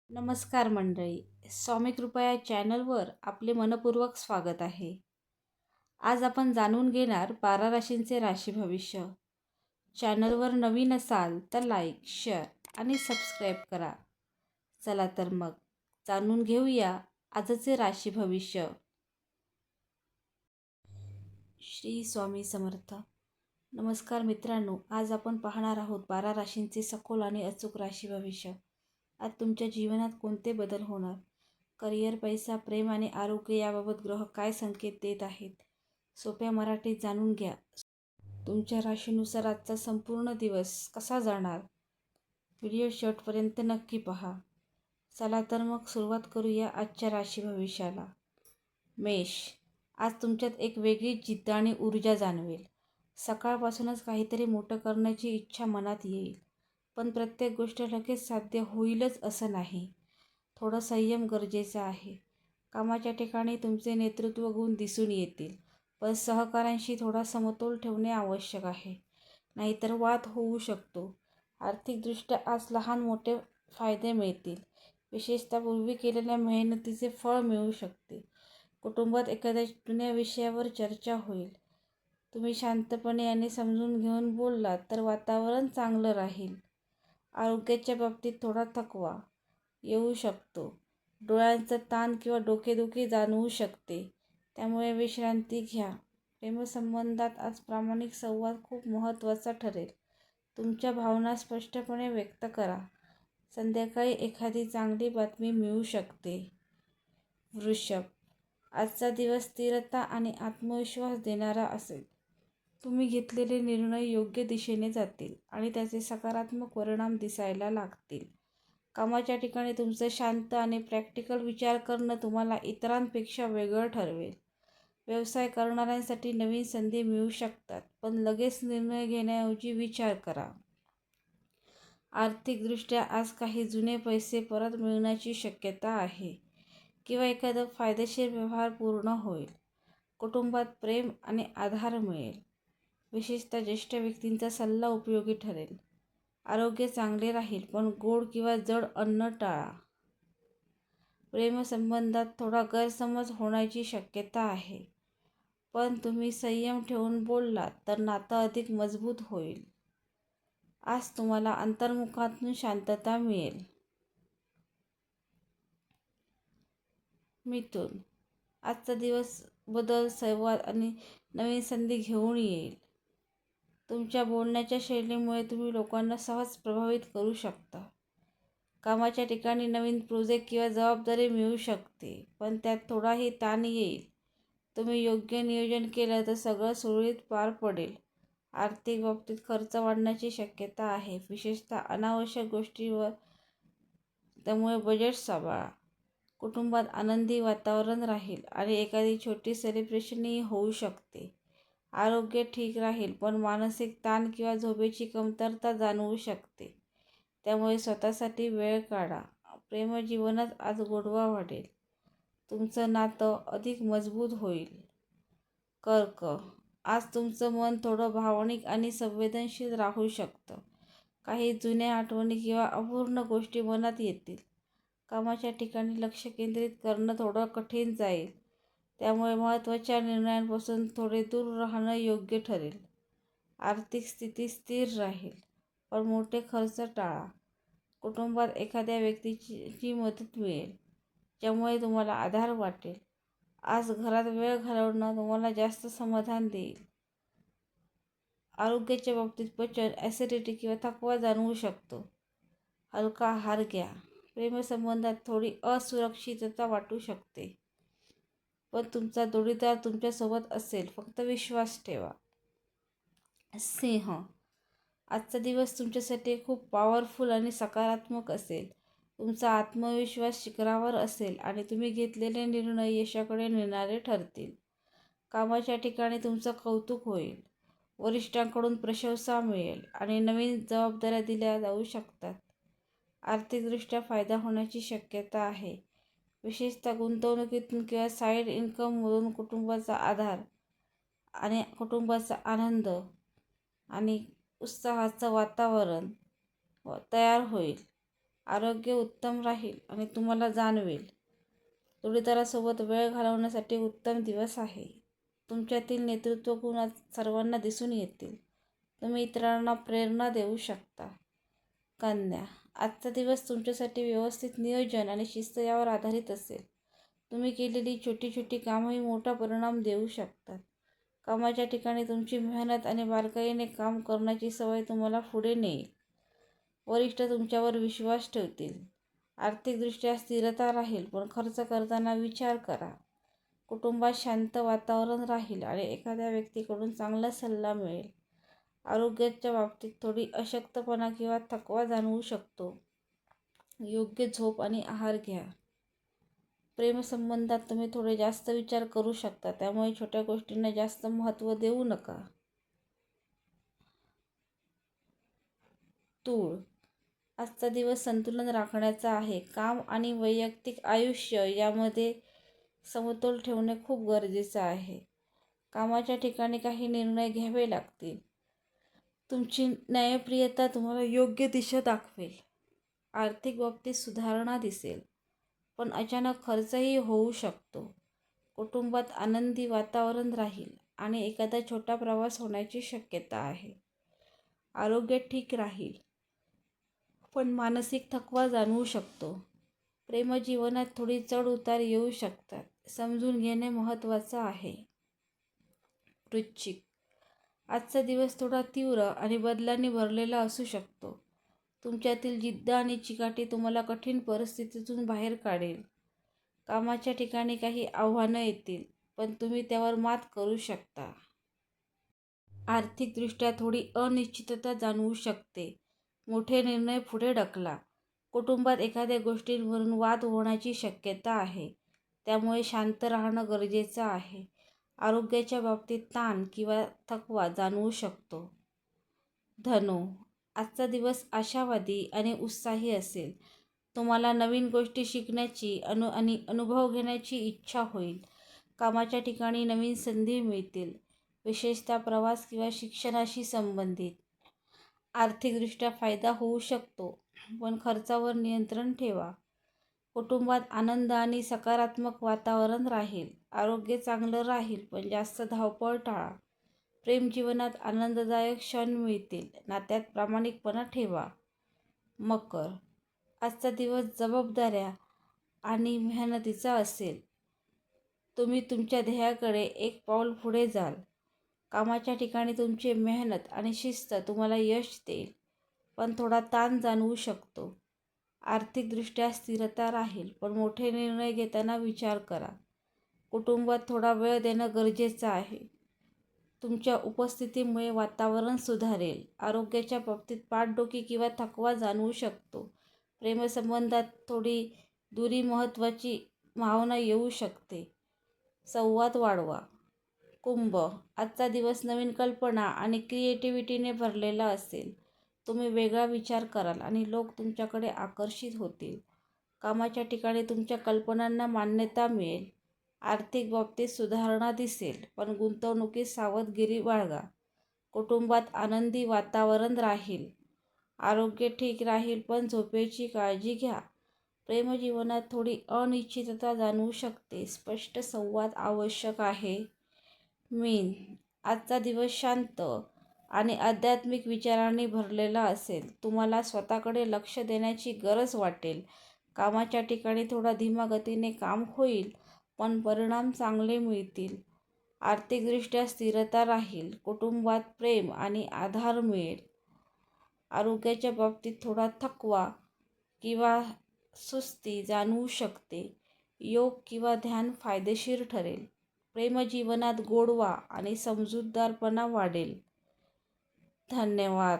नमस्कार मंडळी. स्वामी कृपा या चॅनलवर आपले मनपूर्वक स्वागत आहे. आज आपण जाणून घेणार 12 राशींचे राशी भविष्य. चॅनलवर नवीन असाल तर लाईक, शेअर आणि सबस्क्राईब करा. चला तर मग जाणून घेऊया आजचे राशी भविष्य. श्री स्वामी समर्थ. नमस्कार मित्रांनो, आज आपण पाहणार आहोत 12 राशींचे सखोल आणि अचूक राशी भविष्य. आज तुमच्या जीवनात कोणते बदल होणार? करिअर, पैसा, प्रेम आणि आरोग्य याबाबत ग्रह काय संकेत देत आहेत? सोप्या मराठीत जाणून घ्या. तुमच्या राशीनुसार आजचा संपूर्ण दिवस कसा जाणार? व्हिडिओ शेवटपर्यंत नक्की पहा. चला तर मग सुरुवात करूया आजच्या राशी भविष्याला. मेष. आज तुमच्यात एक वेगळीच जिद्द आणि ऊर्जा जाणवेल. सकाळपासूनच काहीतरी मोठं करण्याची इच्छा मनात येईल. पण प्रत्येक गोष्ट लगेच साध्य होईलच असं नाही. थोडं संयम गरजेचा आहे. कामाच्या ठिकाणी तुमचे नेतृत्व गुण दिसून येतील, पण सहकाऱ्यांशी थोडा समतोल ठेवणे आवश्यक आहे, नाहीतर वाद होऊ शकतो. आर्थिकदृष्ट्या आज लहान मोठे फायदे मिळतील. विशेषतः पूर्वी केलेल्या मेहनतीचे फळ मिळू शकते. कुटुंबात एखाद्या जुन्या विषयावर चर्चा होईल. तुम्ही शांतपणे आणि समजून घेऊन बोललात तर वातावरण चांगलं राहील. आरोग्याच्या बाबतीत थोडा थकवा येऊ शकतो. डोळ्यांचा ताण किंवा डोकेदुखी जाणवू शकते, त्यामुळे विश्रांती घ्या. प्रेमसंबंधात आज प्रामाणिक संवाद खूप महत्त्वाचा ठरेल. तुमच्या भावना स्पष्टपणे व्यक्त करा. संध्याकाळी एखादी चांगली बातमी मिळू शकते. वृषभ. आजचा दिवस स्थिरता आणि आत्मविश्वास देणारा असेल. तुम्ही घेतलेले निर्णय योग्य दिशेने जातील आणि त्याचे सकारात्मक परिणाम दिसायला लागतील. कामाच्या ठिकाणी तुमचं शांत आणि प्रॅक्टिकल विचार करणं तुम्हाला इतरांपेक्षा वेगळं ठरवेल. व्यवसाय करणाऱ्यांसाठी नवीन संधी मिळू शकतात, पण लगेच निर्णय घेण्याऐवजी विचार करा. आर्थिकदृष्ट्या आज काही जुने पैसे परत मिळण्याची शक्यता आहे किंवा एखादा फायदेशीर व्यवहार पूर्ण होईल. कुटुंबात प्रेम आणि आधार मिळेल. विशेषतः ज्येष्ठ व्यक्तींचा सल्ला उपयोगी ठरेल. आरोग्य चांगले राहील, पण गोड किंवा जड अन्न टाळा. प्रेमसंबंधात थोडा गैरसमज होण्याची शक्यता आहे, पण तुम्ही संयम ठेवून बोललात तर नातं अधिक मजबूत होईल. आज तुम्हाला अंतर्मुखातून शांतता मिळेल. मिथुन. आजचा दिवस बदल, संवाद आणि नवीन संधी घेऊन येईल. तुमच्या बोलण्याच्या शैलीमुळे तुम्ही लोकांना सहज प्रभावित करू शकता. कामाच्या ठिकाणी नवीन प्रोजेक्ट किंवा जबाबदारी मिळू शकते, पण त्यात थोडाही ताण येईल. तुम्ही योग्य नियोजन केलं तर सगळं सुरळीत पार पडेल. आर्थिक बाबतीत खर्च वाढण्याची शक्यता आहे, विशेषतः अनावश्यक गोष्टींवर, त्यामुळे बजेट सांभाळा. कुटुंबात आनंदी वातावरण राहील आणि एखादी छोटी सेलिब्रेशनही होऊ शकते. आरोग्य ठीक राहील, पण मानसिक ताण किंवा झोपेची कमतरता जाणवू शकते, त्यामुळे स्वतःसाठी वेळ काढा. प्रेमजीवनात आज गोडवा वाढेल. तुमचं नातं अधिक मजबूत होईल. कर्क. आज तुमचं मन थोडं भावनिक आणि संवेदनशील राहू शकतं. काही जुन्या आठवणी किंवा अपूर्ण गोष्टी मनात येतील. कामाच्या ठिकाणी लक्ष केंद्रित करणं थोडं कठीण जाईल, त्यामुळे महत्त्वाच्या निर्णयांपासून थोडे दूर राहणं योग्य ठरेल. आर्थिक स्थिती स्थिर राहील, पण मोठे खर्च टाळा. कुटुंबात एखाद्या व्यक्तीची मदत मिळेल, ज्यामुळे तुम्हाला आधार वाटेल. आज घरात वेळ घालवणं तुम्हाला जास्त समाधान देईल. आरोग्याच्या बाबतीत पचन, ॲसिडिटी किंवा थकवा जाणवू शकतो. हलका आहार घ्या. प्रेमसंबंधात थोडी असुरक्षितता वाटू शकते, पण तुमचा जोडीदार तुमच्यासोबत असेल, फक्त विश्वास ठेवा. सिंह. आजचा दिवस तुमच्यासाठी खूप पॉवरफुल आणि सकारात्मक असेल. तुमचा आत्मविश्वास शिखरावर असेल आणि तुम्ही घेतलेले निर्णय यशाकडे नेणारे ठरतील. कामाच्या ठिकाणी तुमचं कौतुक होईल. वरिष्ठांकडून प्रशंसा मिळेल आणि नवीन जबाबदाऱ्या दिल्या जाऊ शकतात. आर्थिकदृष्ट्या फायदा होण्याची शक्यता आहे, विशेषतः गुंतवणुकीतून किंवा साईड इन्कममधून. कुटुंबाचा आधार आणि कुटुंबाचा आनंद आणि उत्साहाचं वातावरण तयार होईल. आरोग्य उत्तम राहील आणि तुम्हाला जाणवेल. जोडीदारासोबत वेळ घालवण्यासाठी उत्तम दिवस आहे. तुमच्यातील नेतृत्व गुण आज सर्वांना दिसून येतील. तुम्ही इतरांना प्रेरणा देऊ शकता. कन्या, आजचा दिवस तुमच्यासाठी व्यवस्थित नियोजन आणि शिस्त यावर आधारित असेल. तुम्ही केलेली छोटी छोटी कामंही मोठा परिणाम देऊ शकतात. कामाच्या ठिकाणी तुमची मेहनत आणि बारकाईने काम करण्याची सवय तुम्हाला पुढे नेईल. वरिष्ठ तुमच्यावर विश्वास ठेवतील. आर्थिकदृष्ट्या स्थिरता राहील, पण खर्च करताना विचार करा. कुटुंबात शांत वातावरण राहील आणि एखाद्या व्यक्तीकडून चांगला सल्ला मिळेल. आरोग्याच्या बाबतीत थोडी अशक्तपणा किंवा थकवा जाणवू शकतो. योग्य झोप आणि आहार घ्या. प्रेमसंबंधात तुम्ही थोडे जास्त विचार करू शकता, त्यामुळे छोट्या गोष्टींना जास्त महत्त्व देऊ नका. तूळ, आजचा दिवस संतुलन राखण्याचा आहे. काम आणि वैयक्तिक आयुष्य यामध्ये समतोल ठेवणे खूप गरजेचं आहे. कामाच्या ठिकाणी काही निर्णय घ्यावे लागतील. तुमची न्यायप्रियता तुम्हाला योग्य दिशा दाखवेल. आर्थिक बाबतीत सुधारणा दिसेल, पण अचानक खर्चही होऊ शकतो. कुटुंबात आनंदी वातावरण राहील आणि एखादा छोटा प्रवास होण्याची शक्यता आहे. आरोग्य ठीक राहील, पण मानसिक थकवा जाणवू शकतो. प्रेमजीवनात थोडी चढ उतार येऊ शकतात. समजून घेणे महत्त्वाचं आहे. वृश्चिक, आजचा दिवस थोडा तीव्र आणि बदलांनी भरलेला असू शकतो. तुमच्यातील जिद्द आणि चिकाटी तुम्हाला कठीण परिस्थितीतून बाहेर काढेल. कामाच्या ठिकाणी काही आव्हानं येतील, पण तुम्ही त्यावर मात करू शकता. आर्थिकदृष्ट्या थोडी अनिश्चितता जाणवू शकते. मोठे निर्णय पुढे ढकला. कुटुंबात एखाद्या गोष्टींवरून वाद होण्याची शक्यता आहे, त्यामुळे शांत राहणं गरजेचं आहे. आरोग्याच्या बाबतीत ताण किंवा थकवा जाणवू शकतो. धनु, आजचा दिवस आशावादी आणि उत्साही असेल. तुम्हाला नवीन गोष्टी शिकण्याची आणि अनुभव घेण्याची इच्छा होईल. कामाच्या ठिकाणी नवीन संधी मिळतील, विशेषतः प्रवास किंवा शिक्षणाशी संबंधित. आर्थिकदृष्ट्या फायदा होऊ शकतो, पण खर्चावर नियंत्रण ठेवा. कुटुंबात आनंद आणि सकारात्मक वातावरण राहील. आरोग्य चांगलं राहील, पण जास्त धावपळ टाळा. प्रेमजीवनात आनंददायक क्षण मिळतील. नात्यात प्रामाणिकपणा ठेवा. मकर, आजचा दिवस जबाबदाऱ्या आणि मेहनतीचा असेल. तुम्ही तुमच्या ध्येयाकडे एक पाऊल पुढे जाल. कामाच्या ठिकाणी तुमची मेहनत आणि शिस्त तुम्हाला यश देईल, पण थोडा ताण जाणवू शकतो. आर्थिकदृष्ट्या स्थिरता राहील, पण मोठे निर्णय घेताना विचार करा. कुटुंबात थोडा वेळ देणं गरजेचं आहे. तुमच्या उपस्थितीमुळे वातावरण सुधारेल. आरोग्याच्या बाबतीत पाठदुखी किंवा थकवा जाणवू शकतो. प्रेमसंबंधात थोडी दुरी महत्त्वाची भावना येऊ शकते. संवाद वाढवा. कुंभ, आजचा दिवस नवीन कल्पना आणि क्रिएटिव्हिटीने भरलेला असेल. तुम्ही वेगळा विचार कराल आणि लोक तुमच्याकडे आकर्षित होतील. कामाच्या ठिकाणी तुमच्या कल्पनांना मान्यता मिळेल. आर्थिक बाबतीत सुधारणा दिसेल, पण गुंतवणुकीत सावधगिरी बाळगा. कुटुंबात आनंदी वातावरण राहील. आरोग्य ठीक राहील, पण झोपेची काळजी घ्या. प्रेमजीवनात थोडी अनिश्चितता जाणवू शकते. स्पष्ट संवाद आवश्यक आहे. मीन, आजचा दिवस शांत आणि आध्यात्मिक विचारांनी भरलेला असेल. तुम्हाला स्वतःकडे लक्ष देण्याची गरज वाटेल. कामाच्या ठिकाणी थोडा धीमा गतीने काम होईल, पण परिणाम चांगले मिळतील. आर्थिकदृष्ट्या स्थिरता राहील. कुटुंबात प्रेम आणि आधार मिळेल. आरोग्याच्या बाबतीत थोडा थकवा किंवा सुस्ती जाणवू शकते. योग किंवा ध्यान फायदेशीर ठरेल. प्रेमजीवनात गोडवा आणि समजूतदारपणा वाढेल. धन्यवाद.